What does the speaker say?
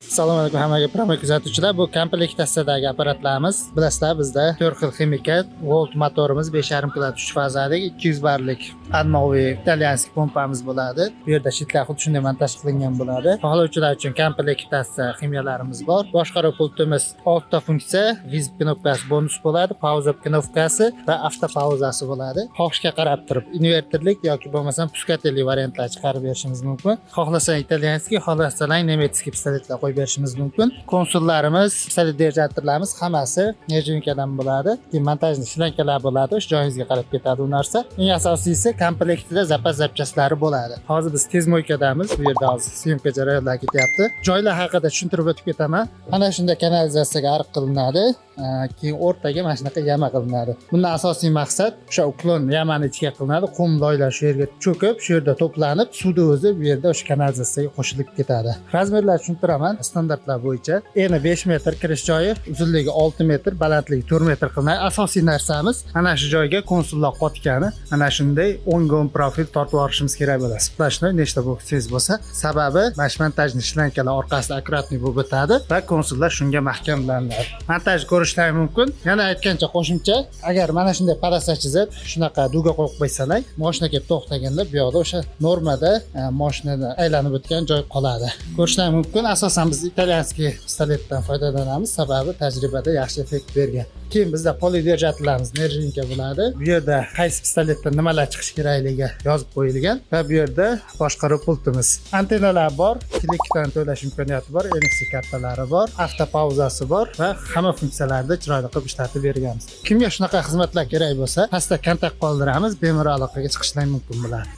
Assalomu alaykum hammaga promil kuzatuvchilar. Bu komplektatsiyadagi apparatlarimiz. Bilasizlar, bizda 4 xil ximika, volt motorimiz 5,5 kW 3 fazalik 200 barlik annoviy italyanskiy pompamiz bo'ladi. Bu yerda shitlar xuddi shunday montaj qilingan bo'ladi. Xohlovchilar uchun komplektatsiya ximiyalarimiz bor. Boshqaruv pultimiz 6 ta funksiya, vizit knopkasi bonus bo'ladi, pauza knopkasi va avtopauzasi bo'ladi. Xohishga qarab turib inverterlik yoki bo'lmasam puskatelli variantlar chiqarib berishimiz mumkin. Xohlasang italyanskiy, xohlasang nemetskiy pistoletlar qo'yib berishimiz mumkin. Konsullarimiz, pistolet dejatlarimiz hammasi nejinkadan bo'ladi. Montajli shlankalar bo'ladi. O'sha joyingizga qarab ketadi u narsa. Eng asosiysi komplektida zapas zapchaslari bo'ladi. Hozir biz tez mo'ykadamiz. Bu yerda hozir syomka jarayonlari ketyapti. Joylar haqida tushuntirib o'tib ketaman. Ana shunda kanalizatsiyaga ariq qilinadi. Keyin o'rtaga mana shunaqa yama qilinadi. Bundan asosiy maqsad o'sha uklon yamani ichiga qilinadi. Qum loylar shu yerga cho'kib, shu yerda to'planib, suvni o'zi bu yerda o'sha kanalizatsiyaga qo'shilib ketadi. Razmerlarni tushuntiraman. Standartlar bo'yicha eni 5 metr, kirish joyi uzunligi 6 metr, balandligi 4 metr qilinadi. Asosiy narsamiz ana shu joyga konsullar qotgani, ana shunday o'ngon profil tortib olishimiz kerak bo'ladi. Splashnoy nechta bo'lsangiz bo'lsa, sababi montajni shlankalar orqasida akkuratniy bo'lib o'tadi va konsullar shunga mahkamlanadi. Montaj ko'rishlari mumkin. Yana aytgancha qo'shimcha, agar mana shunday paracha chizib, shunaqa duga qo'yib qo'ysalar, mashina kelib to'xtaganda bu yoqda o'sha normada mashinada aylanib o'tgan joy qoladi. Ko'rishlar mumkin. Asosan biz italyanskiy pistoletdan foydalanamiz, sababi tajribada yaxshi effekt bergan. Keyin bizda polidержателlarimiz nerjinka bo'ladi. Bu yerda qaysi pistoletdan nimalar chiqish kerakligi yozib qo'yilgan va bu yerda boshqaruv pultimiz. Antennalar bor, klikdan to'lash imkoniyati bor, NFC kartalari bor, avtopauzasi bor va hamma funksiyalarni chiroyli qilib ishlatib berganmiz. Kimga shunaqa xizmatlar kerak bo'lsa, pastda kontakt qoldiramiz, bemalol aloqaga chiqishlar mumkin bo'ladi.